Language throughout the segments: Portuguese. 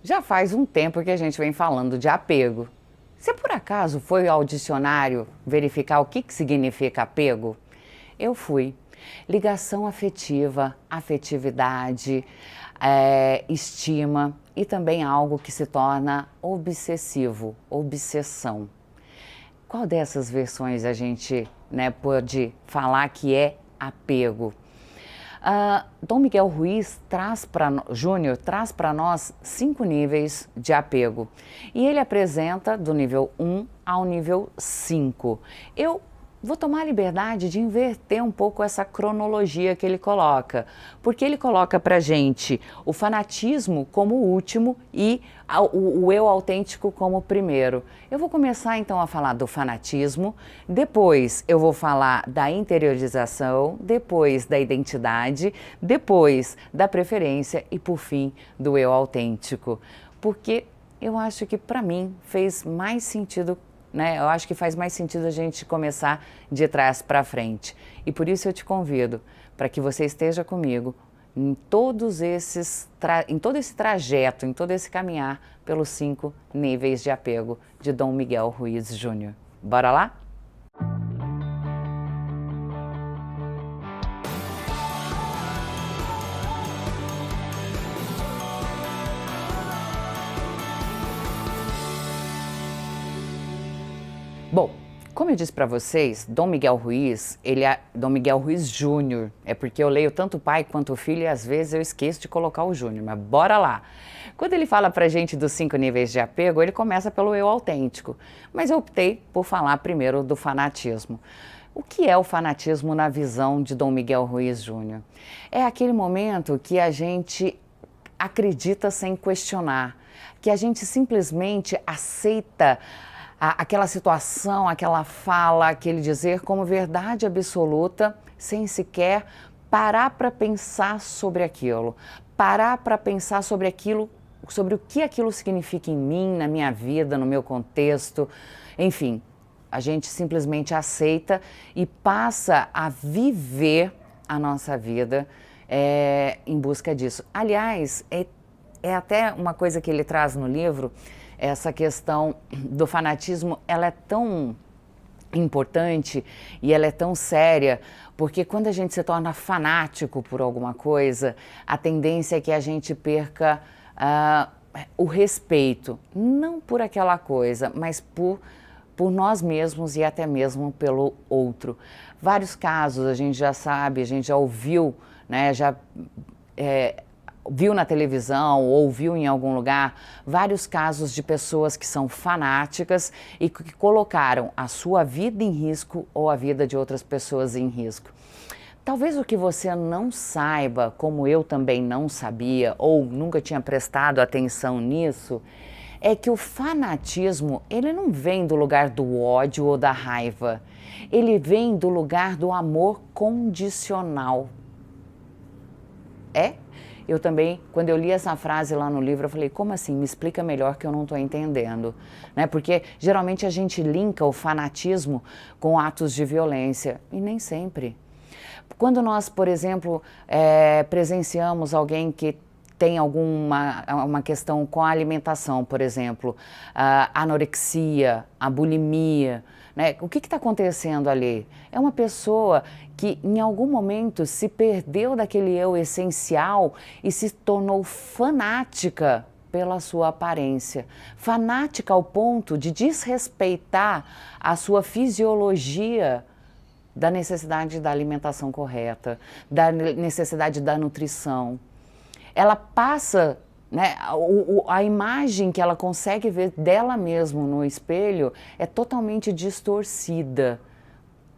Já faz um tempo que a gente vem falando de apego. Você por acaso foi ao dicionário verificar o que significa apego? Eu fui. Ligação afetiva, afetividade, estima e também algo que se torna obsessivo, obsessão. Qual dessas versões a gente, pode falar que é apego? Dom Miguel Ruiz Júnior traz para nós 5 níveis de apego e ele apresenta do nível 1 ao nível 5. Eu vou tomar a liberdade de inverter um pouco essa cronologia que ele coloca, porque ele coloca para gente o fanatismo como o último e o eu autêntico como o primeiro. Eu vou começar então a falar do fanatismo, depois eu vou falar da interiorização, depois da identidade, depois da preferência e por fim do eu autêntico, porque eu acho que para mim fez mais sentido. Eu acho que faz mais sentido a gente começar de trás para frente. E por isso eu te convido para que você esteja comigo em todo esse trajeto, em todo esse caminhar pelos 5 níveis de apego de Dom Miguel Ruiz Júnior. Bora lá? Bom, como eu disse para vocês, Dom Miguel Ruiz, ele é Dom Miguel Ruiz Júnior. É porque eu leio tanto o pai quanto o filho e às vezes eu esqueço de colocar o Júnior, mas bora lá. Quando ele fala pra gente dos 5 níveis de apego, ele começa pelo eu autêntico, mas eu optei por falar primeiro do fanatismo. O que é o fanatismo na visão de Dom Miguel Ruiz Júnior? É aquele momento que a gente acredita sem questionar, que a gente simplesmente aceita aquela situação, aquela fala, aquele dizer como verdade absoluta, sem sequer parar para pensar sobre aquilo, parar para pensar sobre aquilo, sobre o que aquilo significa em mim, na minha vida, no meu contexto, enfim, a gente simplesmente aceita e passa a viver a nossa vida em busca disso. Aliás, é até uma coisa que ele traz no livro. Essa questão do fanatismo, ela é tão importante e ela é tão séria, porque quando a gente se torna fanático por alguma coisa, a tendência é que a gente perca o respeito, não por aquela coisa, mas por nós mesmos e até mesmo pelo outro. Vários casos a gente já sabe, a gente já ouviu, viu na televisão ou viu em algum lugar vários casos de pessoas que são fanáticas e que colocaram a sua vida em risco ou a vida de outras pessoas em risco. Talvez o que você não saiba, como eu também não sabia ou nunca tinha prestado atenção nisso, é que o fanatismo, ele não vem do lugar do ódio ou da raiva, ele vem do lugar do amor condicional. Eu também, quando eu li essa frase lá no livro, eu falei, como assim? Me explica melhor que eu não estou entendendo. Porque geralmente a gente linka o fanatismo com atos de violência, e nem sempre. Quando nós, por exemplo, presenciamos alguém que tem uma questão com a alimentação, por exemplo, a anorexia, a bulimia, o que está acontecendo ali? É uma pessoa que em algum momento se perdeu daquele eu essencial e se tornou fanática pela sua aparência, fanática ao ponto de desrespeitar a sua fisiologia da necessidade da alimentação correta, da necessidade da nutrição. Ela passa, a imagem que ela consegue ver dela mesma no espelho é totalmente distorcida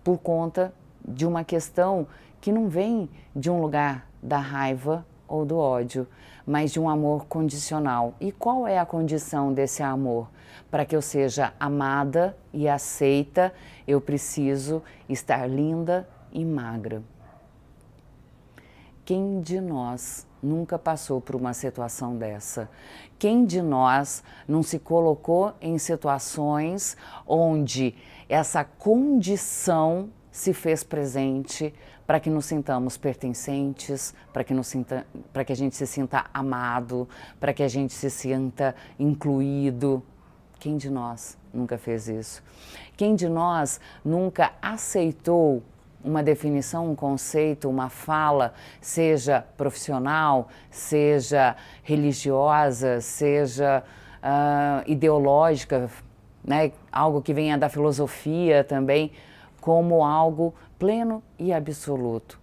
por conta de uma questão que não vem de um lugar da raiva ou do ódio, mas de um amor condicional. E qual é a condição desse amor? Para que eu seja amada e aceita, eu preciso estar linda e magra. Quem de nós nunca passou por uma situação dessa? Quem de nós não se colocou em situações onde essa condição se fez presente para que nos sintamos pertencentes, para que a gente se sinta amado, para que a gente se sinta incluído. Quem de nós nunca fez isso? Quem de nós nunca aceitou uma definição, um conceito, uma fala, seja profissional, seja religiosa, seja ideológica, né? Algo que venha da filosofia também, como algo pleno e absoluto.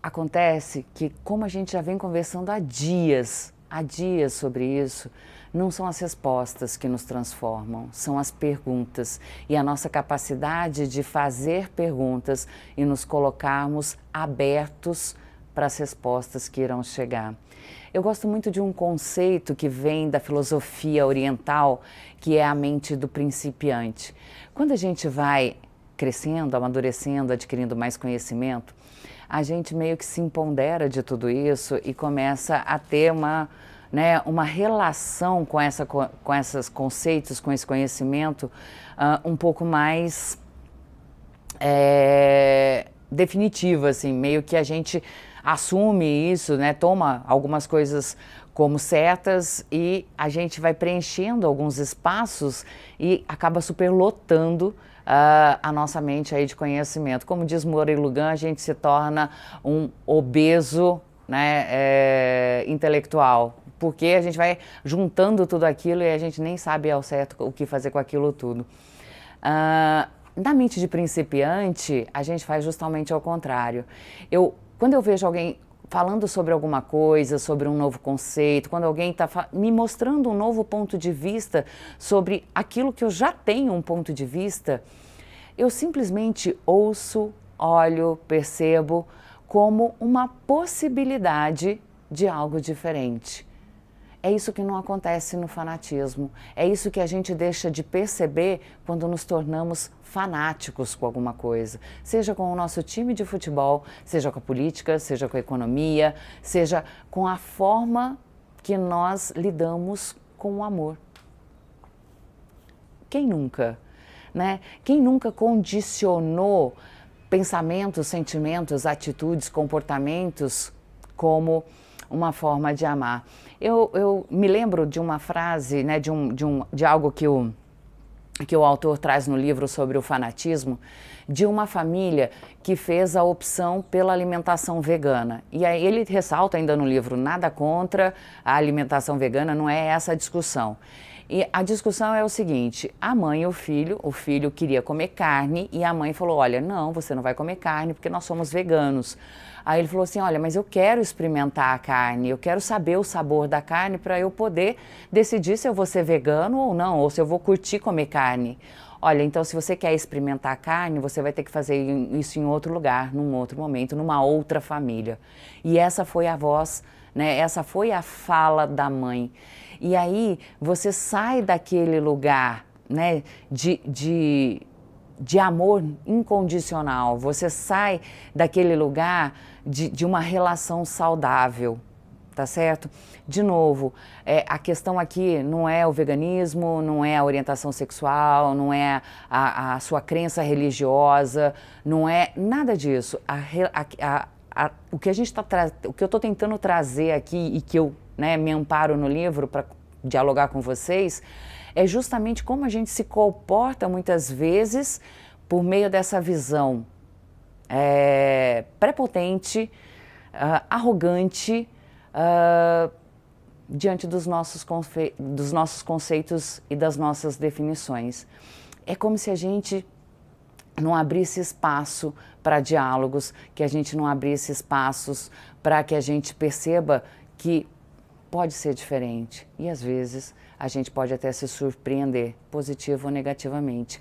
Acontece que, como a gente já vem conversando há dias sobre isso, não são as respostas que nos transformam, são as perguntas e a nossa capacidade de fazer perguntas e nos colocarmos abertos para as respostas que irão chegar. Eu gosto muito de um conceito que vem da filosofia oriental, que é a mente do principiante. Quando a gente vai crescendo, amadurecendo, adquirindo mais conhecimento, a gente meio que se empodera de tudo isso e começa a ter uma relação com esses conceitos, com esse conhecimento um pouco mais definitiva, assim, meio que a gente assume isso, né, toma algumas coisas como certas e a gente vai preenchendo alguns espaços e acaba superlotando a nossa mente aí de conhecimento. Como diz Murray Lugan, a gente se torna um obeso, né, intelectual, porque a gente vai juntando tudo aquilo e a gente nem sabe ao certo o que fazer com aquilo tudo. Na mente de principiante, a gente faz justamente ao contrário. Quando eu vejo alguém falando sobre alguma coisa, sobre um novo conceito, quando alguém está me mostrando um novo ponto de vista sobre aquilo que eu já tenho um ponto de vista, eu simplesmente ouço, olho, percebo como uma possibilidade de algo diferente. É isso que não acontece no fanatismo, é isso que a gente deixa de perceber quando nos tornamos fanáticos com alguma coisa, seja com o nosso time de futebol, seja com a política, seja com a economia, seja com a forma que nós lidamos com o amor. Quem nunca, né? Quem nunca condicionou pensamentos, sentimentos, atitudes, comportamentos como uma forma de amar? Eu me lembro de uma frase, né, de algo que o autor traz no livro sobre o fanatismo, de uma família que fez a opção pela alimentação vegana. E aí ele ressalta ainda no livro, nada contra a alimentação vegana, não é essa a discussão. E a discussão é o seguinte, a mãe e o filho queria comer carne e a mãe falou, olha, não, você não vai comer carne porque nós somos veganos. Aí ele falou assim, olha, mas eu quero experimentar a carne, eu quero saber o sabor da carne para eu poder decidir se eu vou ser vegano ou não, ou se eu vou curtir comer carne. Olha, então se você quer experimentar a carne, você vai ter que fazer isso em outro lugar, num outro momento, numa outra família. E essa foi a voz, né? Essa foi a fala da mãe. E aí você sai daquele lugar, né, de amor incondicional, você sai daquele lugar de uma relação saudável, tá certo? De novo, a questão aqui não é o veganismo, não é a orientação sexual, não é a sua crença religiosa, não é nada disso. O que o que eu estou tentando trazer aqui e que eu, né, me amparo no livro para dialogar com vocês, é justamente como a gente se comporta muitas vezes por meio dessa visão prepotente, arrogante, diante dos nossos conceitos e das nossas definições. É como se a gente não abrisse espaço para diálogos, que a gente não abrisse espaços para que a gente perceba que pode ser diferente. E às vezes a gente pode até se surpreender, positivo ou negativamente.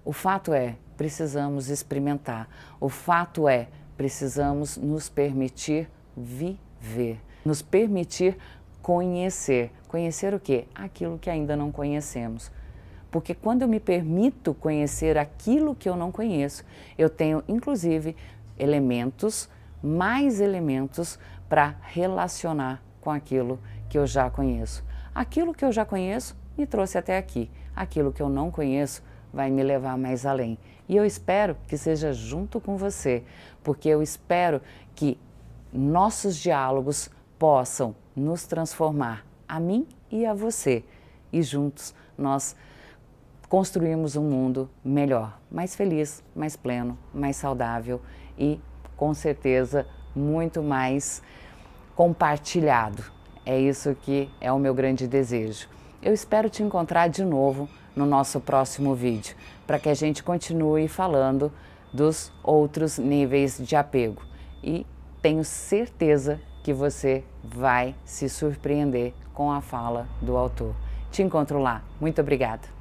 O fato é, precisamos experimentar. O fato é, precisamos nos permitir viver, nos permitir conhecer. Conhecer o quê? Aquilo que ainda não conhecemos. Porque quando eu me permito conhecer aquilo que eu não conheço, eu tenho, inclusive, mais elementos para relacionar com aquilo que eu já conheço. Aquilo que eu já conheço me trouxe até aqui. Aquilo que eu não conheço vai me levar mais além. E eu espero que seja junto com você, porque eu espero que nossos diálogos possam nos transformar, a mim e a você. E juntos nós construímos um mundo melhor, mais feliz, mais pleno, mais saudável e, com certeza, muito mais compartilhado. É isso que é o meu grande desejo. Eu espero te encontrar de novo no nosso próximo vídeo, para que a gente continue falando dos outros níveis de apego. E tenho certeza que você vai se surpreender com a fala do autor. Te encontro lá. Muito obrigada.